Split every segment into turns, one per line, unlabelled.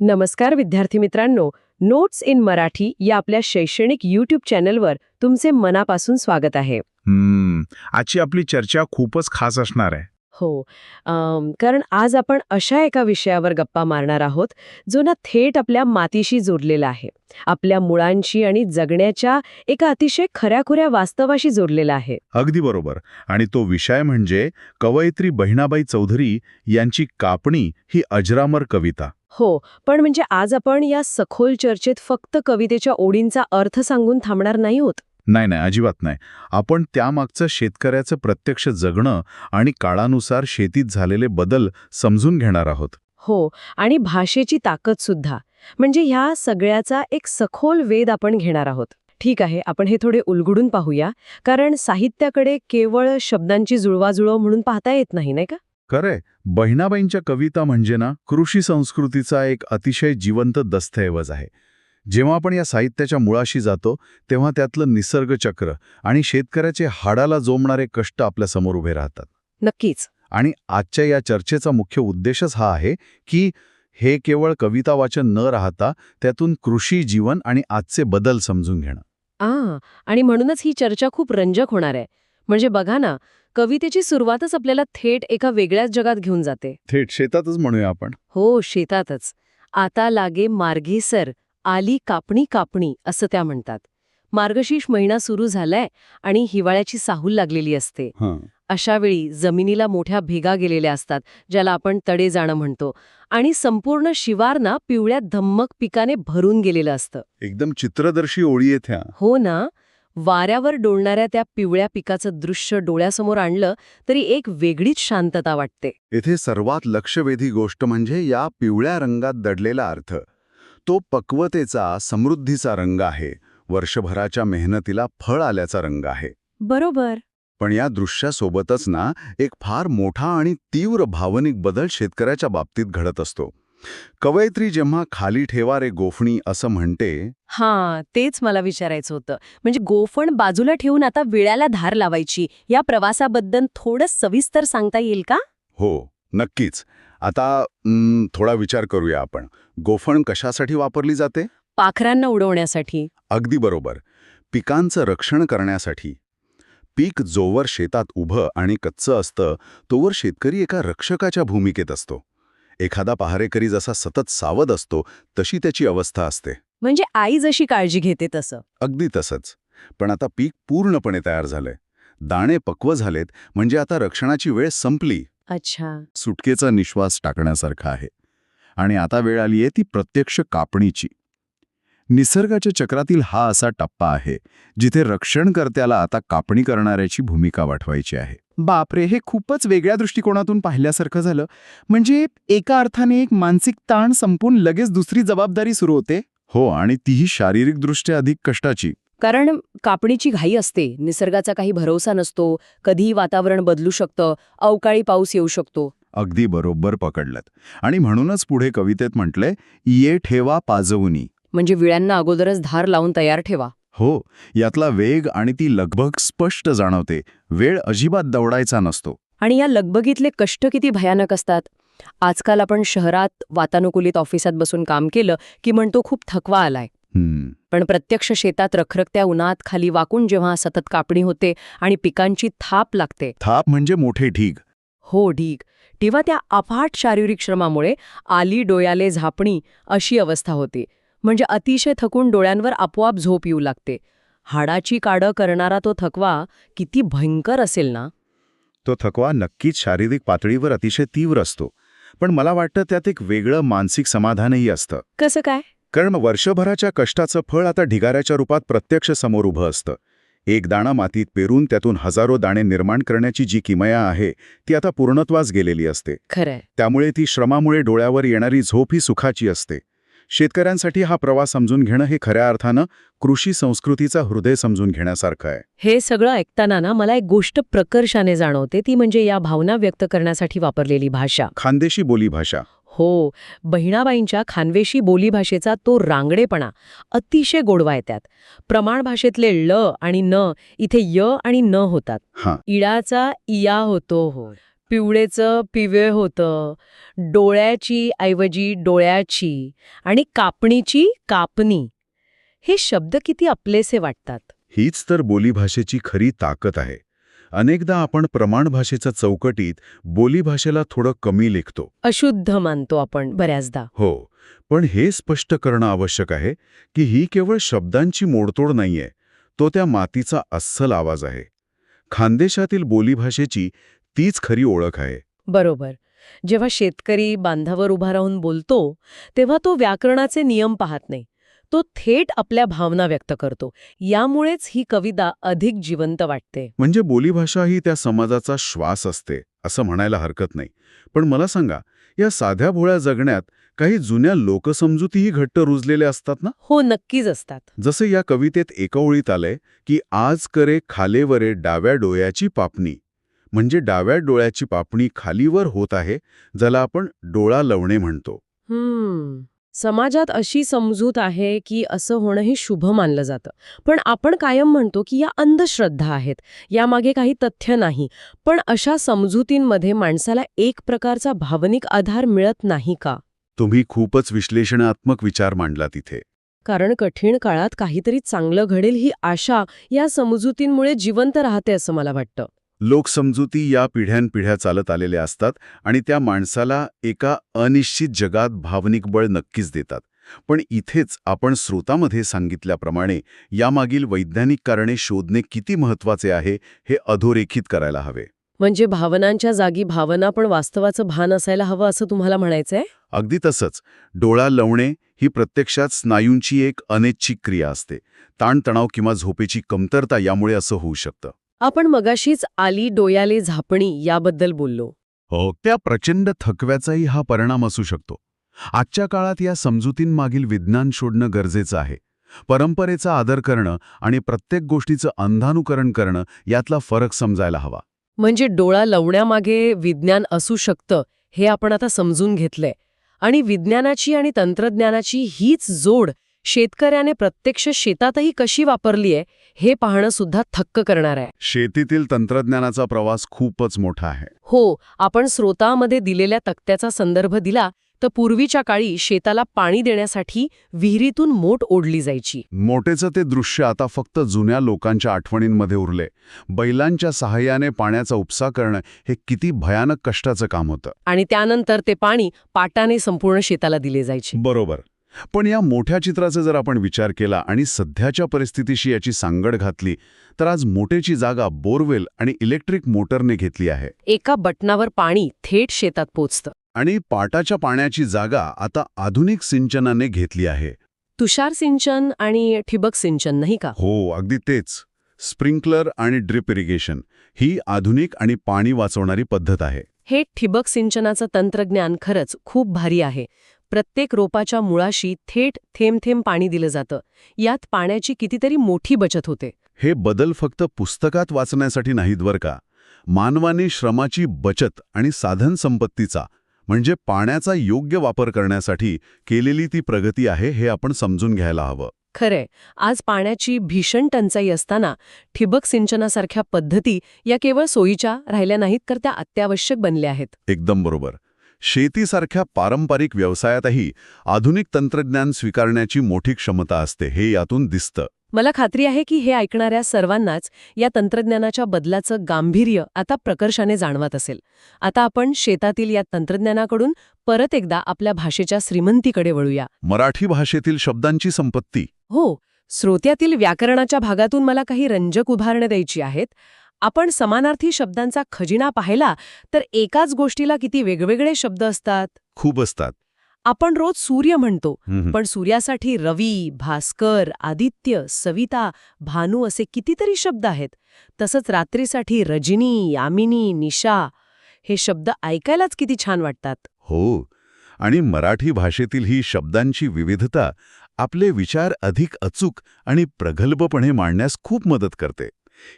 नमस्कार विद्यार्थी मित्रांनो, नोट्स इन मराठी या आपल्या शैक्षणिक यूट्यूब चॅनलवर तुमचे मनापासून स्वागत आहे.
आजची आपली चर्चा खूपच खास असणार आहे.
हो, कारण आज आपण अशा एका विषयावर गप्पा मारणार आहोत, जो ना थेट आपल्या मातीशी जोडलेला आहे, आपल्या मुळांशी आणि जगण्याच्या एका अतिशय खऱ्याखुऱ्या वास्तवाशी जोडलेला आहे.
अगदी बरोबर. आणि तो विषय म्हणजे कवयित्री बहिणाबाई चौधरी यांची कापणी ही अजरामर कविता.
हो, पण म्हणजे आज आपण या सखोल चर्चेत फक्त कवितेच्या ओळींचा अर्थ सांगून थांबणार नाही आहोत.
नाही, अजिबात नाही. आपण त्यामागचं शेतकऱ्याचं प्रत्यक्ष जगणं आणि काळानुसार शेतीत झालेले बदल समजून घेणार आहोत.
हो, आणि भाषेची ताकद सुद्धा. म्हणजे ह्या सगळ्याचा एक सखोल वेध आपण घेणार आहोत. ठीक आहे, आपण हे थोडे उलगडून पाहूया, कारण साहित्याकडे केवळ शब्दांची जुळवाजुळव म्हणून पाहता येत नाही, नाही का?
खरंय, बहिणाबाईंच्या कविता म्हणजे ना कृषी संस्कृतीचा एक अतिशय जिवंत दस्तऐवज आहे. जेव्हा आपण या साहित्याच्या मुळाशी जातो तेव्हा त्यातलं निसर्गचक्र आणि शेतकऱ्याचे हाडाला जोमणारे कष्ट आपल्यासमोर उभे राहतात.
नक्कीच.
आणि आजच्या या चर्चेचा मुख्य उद्देशच हा आहे की हे केवळ कविता वाचन न राहता त्यातून कृषी जीवन आणि आजचे बदल समजून घेणं.
आणि म्हणूनच ही चर्चा खूप रंजक होणार आहे. म्हणजे बघा ना, कवितेची सुरुवातच आपल्याला थेट एका वेगळ्याच जगात घेऊन जाते.
थेट शेतातच म्हणूया आपण.
हो, शेतातच. आता लागे मार्गे सर, आली कापणी कापणी असं त्या म्हणतात. मार्गशीर्ष महिना सुरू झालाय आणि हिवाळ्याची साहूल लागलेली असते. अशा वेळी जमिनीला मोठ्या भेगा गेलेल्या असतात, ज्याला आपण तडे जाणं म्हणतो, आणि संपूर्ण शिवार ना पिवळ्या धम्मक पिकाने भरून गेलेलं असतं.
एकदम चित्रदर्शी ओळी आहेत ह्या.
हो ना. वाऱ्यावर डोलणाऱ्या त्या पिवळ्या पिकाचं दृश्य डोळ्यासमोर आणलं तरी एक वेगळीच शांतता वाटते.
येथे सर्वात लक्षवेधी गोष्ट म्हणजे या पिवळ्या रंगात दडलेला अर्थ. तो पक्वतेचा, समृद्धीचा रंग आहे, वर्षभराच्या मेहनतीला फळ आल्याचा रंग आहे.
बरोबर.
पण या दृश्यासोबतच ना एक फार मोठा आणि तीव्र भावनिक बदल शेतकऱ्याच्या बाबतीत घडत असतो. कवयित्री जेव्हा खाली ठेवा रे गोफणी असं म्हणते,
तेच मला विचारायचं होतं. म्हणजे गोफण बाजूला ठेवून आता विळ्याला धार लावायची, या प्रवासाबद्दल थोडं सविस्तर सांगता येईल का?
हो, नक्कीच. आता थोडा विचार करूया आपण. गोफण कशासाठी वापरली जाते?
पाखरांना उडवण्यासाठी.
अगदी बरोबर. पिकांचं रक्षण करण्यासाठी. पीक जोवर शेतात उभं आणि कच्चं असतं तोवर शेतकरी एका रक्षकाच्या भूमिकेत असतो. एखादा पहारेकरी जसा सतत सावध असतो तशी त्याची अवस्था असते.
म्हणजे आई जशी काळजी घेते तसं.
अगदी तसंच. पण आता पीक पूर्णपणे तयार झालंय, दाणे पक्व झालेत, म्हणजे आता रक्षणाची वेळ संपली.
अच्छा.
सुटकेचा निश्वास टाकण्यासारखा आहे. आणि आता वेळ आली आहे ती प्रत्यक्ष कापणीची. निसर्गाच्या चक्रातील हा असा टप्पा आहे जिथे रक्षणकर्त्याला आता कापणी करणाऱ्याची भूमिका वठवायची आहे.
बापरे, हे खूपच वेगळ्या दृष्टिकोनातून पाहिल्यासारखं झालं. म्हणजे एका अर्थाने एक मानसिक ताण संपून लगेच दुसरी जबाबदारी सुरू होते.
हो, आणि तीही शारीरिकदृष्ट्या अधिक कष्टाची.
कारण कापणीची घाई असते, निसर्गाचा काही भरोसा नसतो, कधीही वातावरण बदलू शकतं, अवकाळी पाऊस येऊ शकतो.
अगदी बरोबर पकडलत. आणि म्हणूनच पुढे कवितेत म्हटलंय, ये ठेवा पाजवुनी.
म्हणजे विळ्यांना अगोदरच धार लावून तयार ठेवा.
हो, यातला वेग आणि ती लगबग स्पष्ट जाणवते. वेळ अजिबात दौडायचा नसतो.
आणि या लगबगीतले कष्ट किती भयानक असतात. आजकाल आपण शहरात वातानुकूलित ऑफिसात बसून काम केलं की म्हणतो खूप थकवा आलाय. पण प्रत्यक्ष शेतात रखरखत्या उन्हात खाली वाकून जेव्हा सतत कापणी होते आणि पिकांची थाप लागते.
थाप म्हणजे मोठे ढीग.
हो, ढीग. तेव्हा त्या अफाट शारीरिक श्रमामुळे आली डोळ्याले झापणी अशी अवस्था होती. म्हणजे अतिशय थकून डोळ्यांवर आपोआप झोप येऊ लागते. हाडाची काडं करणारा तो थकवा किती भयंकर असेल ना.
तो थकवा नक्कीच शारीरिक पातळीवर अतिशय तीव्र असतो. पण मला वाटतं त्यात एक वेगळं मानसिक समाधानही असतं.
कसं काय?
कारण वर्षभराच्या कष्टाचं फळ आता ढिगाऱ्याच्या रूपात प्रत्यक्ष समोर उभं असतं. एक दाणा मातीत पेरून त्यातून हजारो दाणे निर्माण करण्याची जी किमया आहे ती आता पूर्णत्वास गेलेली असते.
खरंय.
त्यामुळे ती श्रमामुळे डोळ्यावर येणारी झोप ही सुखाची असते. शेतकऱ्यांसाठी हा प्रवास समजून घेणं हे खऱ्या अर्थानं कृषी संस्कृतीचा हृदय समजून घेण्यासारखं आहे.
हे सगळं ऐकताना ना मला एक गोष्ट प्रकर्षाने जाणवते, ती म्हणजे या भावना व्यक्त करण्यासाठी वापरलेली भाषा.
खानदेशी बोलीभाषा.
हो, बहिणाबाईंच्या खानवेशी बोलीभाषेचा तो रांगडेपणा अतिशय गोडवा आहे त्यात. प्रमाण भाषेतले ल आणि न इथे य आणि न होतात. इळाचा इया होतो. हो, पिवळेचं पिवळे होतं, डोळ्याची ऐवजी डोळ्याची आणि कापणीची कापणी. हे शब्द किती आपलेसे वाटतात.
हीच तर बोलीभाषेची खरी ताकद आहे. अनेकदा आपण प्रमाण भाषेच्या चौकटीत बोलीभाषेला थोडं कमी लेखतो.
अशुद्ध मानतो आपण बऱ्याचदा.
हो, पण हे स्पष्ट करणं आवश्यक आहे की ही केवळ शब्दांची मोडतोड नाहीये, तो त्या मातीचा अस्सल आवाज आहे. खानदेशातील बोलीभाषेची तीच खरी ओळख आहे.
बरोबर. जेव्हा शेतकरी बांधावर उभा राहून बोलतो तेव्हा तो व्याकरणाचे नियम पाहत नाही. तो थेट आपल्या भावना व्यक्त करतो. यामुळेच ही कविता अधिक जिवंत वाटते.
म्हणजे बोलीभाषा ही त्या समाजाचा श्वास असते असं म्हणायला हरकत नाही. पण मला सांगा, या साध्या भोळ्या जगण्यात काही जुन्या लोकसमजुतीही घट्ट रुजलेल्या असतात ना?
हो, नक्कीच असतात.
जसं या कवितेत एका ओळीत आलंय की आज करे खालेवरे डाव्या डोळ्याची पापणी. म्हणजे डाव्या डोळ्याची पापणी खालीवर होत आहे, ज्याला आपण डोळा लवणे म्हणतो.
समाजात अशी समजूत आहे की असं होणं हे शुभ मानलं जातं. पण आपण कायम म्हणतो की या अंधश्रद्धा आहेत, यामागे काही तथ्य नाही. पण अशा समजुतींमध्ये माणसाला एक प्रकारचा भावनिक आधार मिळत नाही का?
तुम्ही खूपच विश्लेषणात्मक विचार मांडला तिथे.
कारण कठीण काळात काहीतरी चांगलं घडेल ही आशा या समजुतींमुळे जिवंत राहते असं मला वाटतं.
लोकसमजुती या पिढ्यानपिढ्या चालत आलेल्या असतात आणि त्या माणसाला एका अनिश्चित जगात भावनिक बळ नक्कीच देतात. पण इथेच आपण स्रोतामध्ये सांगितल्याप्रमाणे यामागील वैज्ञानिक कारणे शोधणे किती महत्वाचे आहे हे अधोरेखित करायला हवे.
म्हणजे भावनांच्या जागी भावना पण वास्तवाचं भान असायला हवं असं तुम्हाला म्हणायचंय?
अगदी तसंच. डोळा लवणे ही प्रत्यक्षात स्नायूंची एक अनैच्छिक क्रिया असते. ताणतणाव किंवा झोपेची कमतरता यामुळे असं होऊ शकतं.
आपण मगाशीच आली डोयाले झापणी याबद्दल बोललो.
हो, त्या प्रचंड थकव्याचाही हा परिणाम असू शकतो. आजच्या काळात या समजुतींमागील विज्ञान शोधणं गरजेचं आहे. परंपरेचा आदर करणं आणि प्रत्येक गोष्टीचं अंधानुकरण करणं यातला फरक समजायला हवा.
म्हणजे डोळा लवण्यामागे विज्ञान असू शकतं हे आपण आता समजून घेतलंय. आणि विज्ञानाची आणि तंत्रज्ञानाची हीच जोड शेतकऱ्याने प्रत्यक्ष शेतातही कशी वापरली आहे हे पाहणं सुद्धा थक्क करणार आहे.
शेतीतील तंत्रज्ञानाचा प्रवास खूपच मोठा आहे.
हो, आपण स्रोतामध्ये दिलेल्या तक्त्याचा संदर्भ दिला तर पूर्वीच्या काळी शेताला पाणी देण्यासाठी विहिरीतून मोट ओढली जायची.
मोटेचं ते दृश्य आता फक्त जुन्या लोकांच्या आठवणींमध्ये उरले. बैलांच्या सहाय्याने पाण्याचा उपसा करणं हे किती भयानक कष्टाचं काम होतं.
आणि त्यानंतर ते पाणी पाटाने संपूर्ण शेताला दिले जायचे.
बरोबर. पण या मोठ्या चित्राचा जर आपण विचार केला आणि सध्याच्या परिस्थितीशी याची सांगड घातली तर आज मोटेची जागा बोरवेल आणि इलेक्ट्रिक मोटरने घेतली आहे.
एका बटनावर पाणी थेट शेतात पोचतं.
आणि पाटाच्या पाण्याची जागा आता आधुनिक सिंचनाने घेतली आहे.
तुषार सिंचन आणि ठिबक सिंचन, नाही का?
हो, अगदी तेच. स्प्रिंकलर आणि ड्रिप इरिगेशन ही आधुनिक आणि पाणी वाचवणारी पद्धत आहे.
हे ठिबक सिंचनाचं तंत्रज्ञान खरंच खूप भारी आहे. प्रत्येक रोपाच्या मुळाशी थेट थेंब थेंब पाणी दिलं जातं. यात पाण्याची कितीतरी मोठी बचत होते.
हे बदल फक्त पुस्तकात वाचण्यासाठी नाहीत बरं का. मानवाने श्रमाची बचत आणि साधनसंपत्तीचा म्हणजे पाण्याचा योग्य वापर करण्यासाठी केलेली ती प्रगती आहे हे आपण समजून घ्यायला हवं.
खरंय, आज पाण्याची भीषण टंचाई असताना ठिबक सिंचनासारख्या पद्धती या केवळ सोयीच्या राहिल्या नाहीत तर त्या अत्यावश्यक बनल्या आहेत.
एकदम बरोबर. शेतीसारख्या पारंपरिक व्यवसायातही आधुनिक तंत्रज्ञान स्वीकारण्याची मोठी क्षमता असते हे यातून दिसतं.
मला खात्री आहे की हे ऐकणाऱ्या सर्वांनाच या तंत्रज्ञानाच्या बदलाचं गांभीर्य आता प्रकर्षाने जाणवत असेल. आता आपण शेतातील या तंत्रज्ञानाकडून परत एकदा आपल्या भाषेच्या श्रीमंतीकडे वळूया.
मराठी भाषेतील शब्दांची संपत्ती.
हो, श्रोत्यातील व्याकरणाच्या भागातून मला काही रंजक उदाहरणं द्यायची आहेत. आपण समानार्थी शब्दांचा खजिना पाहिला तर एकाच गोष्टीला किती वेगवेगळे शब्द असतात.
खूप असतात.
आपण रोज सूर्य म्हणतो, पण सूर्यासाठी रवी, भास्कर, आदित्य, सविता, भानू असे कितीतरी शब्द आहेत. तसंच रात्रीसाठी रजनी, यामिनी, निशा हे शब्द ऐकायलाच किती छान वाटतात.
हो, आणि मराठी भाषेतील ही शब्दांची विविधता आपले विचार अधिक अचूक आणि प्रगल्भपणे मांडण्यास खूप मदत करते.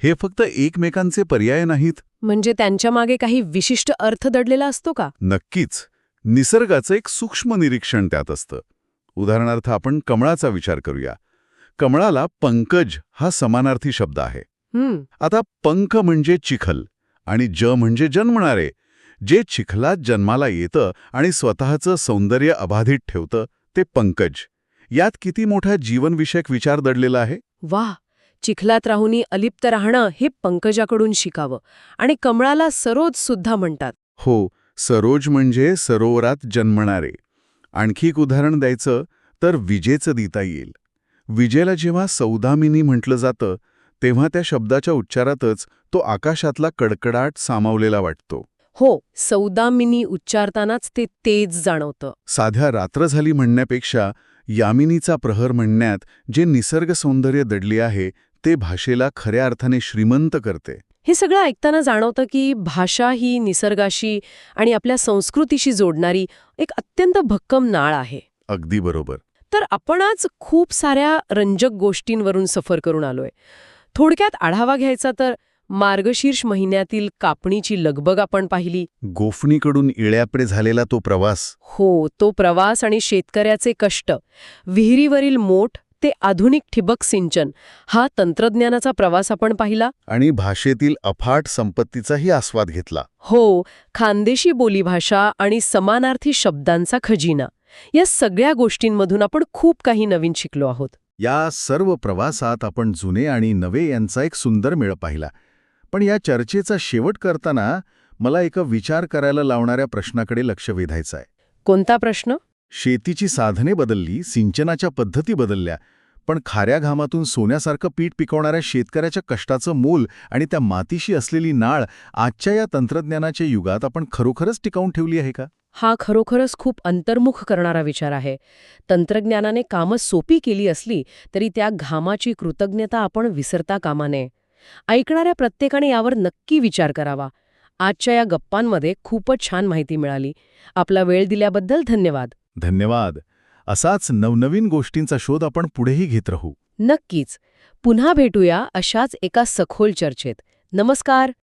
हे फक्त एकमेकांचे पर्याय नाहीत.
म्हणजे त्यांच्या मागे काही विशिष्ट अर्थ दडलेला असतो का?
नक्कीच. निसर्गाचं एक सूक्ष्म निरीक्षण त्यात असतं. उदाहरणार्थ आपण कमळाचा विचार करूया. कमळाला पंकज हा समानार्थी शब्द आहे. आता पंख म्हणजे चिखल आणि ज म्हणजे जन्मणारे.
जे चिखलात जन्माला येतं आणि स्वतःचं सौंदर्य अबाधित ठेवतं ते पंकज. यात किती मोठा जीवनविषयक विचार दडलेला आहे.
वाह, चिखलात राहुनी अलिप्त राहणं हे पंकजाकडून शिकावं. आणि कमळाला सरोज सुद्धा म्हणतात.
हो, सरोज म्हणजे सरोवरात जन्मणारे. आणखी एक उदाहरण द्यायचं तर विजेचं देता येईल. विजेला जेव्हा सौदामिनी म्हटलं जातं तेव्हा त्या शब्दाच्या उच्चारातच तो आकाशातला कडकडाट सामावलेला वाटतो.
हो, सौदामिनी उच्चारतानाच ते तेज जाणवतं.
साध्या रात्र झाली म्हणण्यापेक्षा यामिनीचा प्रहर म्हणण्यात जे निसर्ग सौंदर्य दडले आहे ते भाषेला खऱ्या अर्थाने श्रीमंत करते.
हे सगळं ऐकताना जाणवतं की भाषा ही निसर्गाशी आणि आपल्या संस्कृतीशी जोडणारी एक अत्यंत भक्कम नाळ आहे.
अगदी बरोबर.
तर आपण आज खूप साऱ्या रंजक गोष्टींवरून सफर करून आलोय. थोडक्यात आढावा घ्यायचा तर मार्गशीर्ष महिन्यातील कापणीची लगबग आपण पाहिली.
गोफणीकडून इळ्याकडे झालेला तो प्रवास.
हो, तो प्रवास आणि शेतकऱ्याचे कष्ट. विहिरीवरील मोठ ते आधुनिक ठिबक सिंचन हा तंत्रज्ञानाचा प्रवास आपण पाहिला.
आणि भाषेतील अफाट संपत्तीचाही आस्वाद घेतला.
हो, खानदेशी बोलीभाषा आणि समानार्थी शब्दांचा खजिना. या सगळ्या गोष्टींमधून आपण खूप काही नवीन शिकलो आहोत.
या सर्व प्रवासात आपण जुने आणि नवे यांचा एक सुंदर मेळ पाहिला. पण या चर्चेचा शेवट करताना मला एका विचार करायला लावणाऱ्या प्रश्नाकडे लक्ष वेधायचं आहे.
कोणता प्रश्न?
शेतीची साधने बदलली, सिंचनाच्या पद्धती बदलल्या, पण खाऱ्या घामातून सोन्यासारखं पीठ पिकवणाऱ्या शेतकऱ्याच्या कष्टाचं मूल आणि त्या मातीशी असलेली नाळ आजच्या या तंत्रज्ञानाच्या युगात आपण खरोखरच टिकवून ठेवली आहे का?
हा खरोखरच खूप अंतर्मुख करणारा विचार आहे. तंत्रज्ञानाने कामं सोपी केली असली तरी त्या घामाची कृतज्ञता आपण विसरता कामा नये. ऐकणाऱ्या प्रत्येकाने यावर नक्की विचार करावा. आजच्या या गप्पांमध्ये खूपच छान माहिती मिळाली. आपला वेळ दिल्याबद्दल धन्यवाद.
धन्यवाद. असाच नवनवीन गोष्टींचा शोध आपण पुढेही घेत राहू.
नक्कीच. पुन्हा भेटूया अशाच एका सखोल चर्चेत. नमस्कार.